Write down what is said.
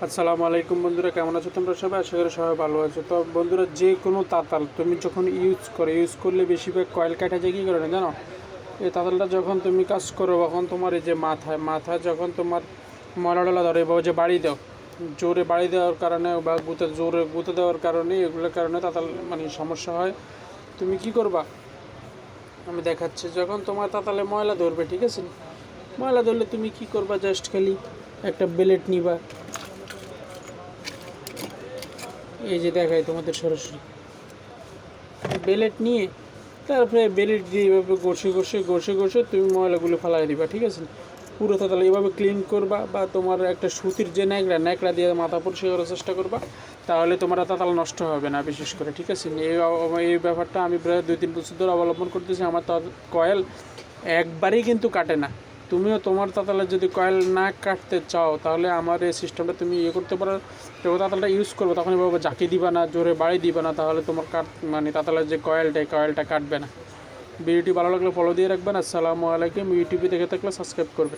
আসসালামু আলাইকুম বন্ধুরা, কেমন আছো তোমরা সবাই? আশা করি সবাই ভালো আছো। তো বন্ধুরা, যে কোনো তাতাল তুমি যখন ইউজ করলে বেশিরভাগ কয়েল কাটা যায় কী কারণে জানো? এই তাতালটা যখন তুমি কাজ করো তখন তোমার এই যে মাথায় যখন তোমার ময়লা ধরে বা যে বাড়ি দাও, জোরে বাড়ি দেওয়ার কারণে বা জোরে গুঁতে দেওয়ার কারণে, এগুলোর কারণে তাতাল মানে সমস্যা হয়। তুমি কি করবা আমি দেখাচ্ছি। যখন তোমার তাতালে ময়লা ধরবে, ঠিক আছে, ময়লা ধরলে তুমি কি করবা, জাস্ট খালি একটা বেলেট নিবা। এই যে দেখাই তোমাদের সরাসরি বেলেট নিয়ে, তারপরে বেলেট দিয়ে এভাবে ঘষে তুমি ময়লাগুলো ফালাই দিবা, ঠিক আছে। পুরো তাহলে এভাবে ক্লিন করবা, বা তোমার একটা সুতির যে ন্যাকড়া দিয়ে মাথা পরিষ্কার করার চেষ্টা করবা, তাহলে তোমার তাতাল নষ্ট হবে না বিশেষ করে, ঠিক আছে। এই ব্যাপারটা আমি প্রায় 2-3 বছর ধরে অবলম্বন করতেছি। আমার কয়েল একবারেই কিন্তু কাটে না। তুমিও তোমার তাতালে যদি কয়েল না কাটতে চাও, তাহলে আমার এই সিস্টেমটা তুমি করতে পারো। যখন তাতালটা ইউজ করবে তখন এভাবে ঝাঁকি দিবা না, জোরে বাড়ি দিবা না, তাহলে তোমার মানে তাতালের যে কয়েলটা কাটবে না। ভিডিওটি ভালো লাগলে ফলো দিয়ে রাখবেন। আসসালামু আলাইকুম। ইউটিউবে দেখে থাকলে সাবস্ক্রাইব করবে।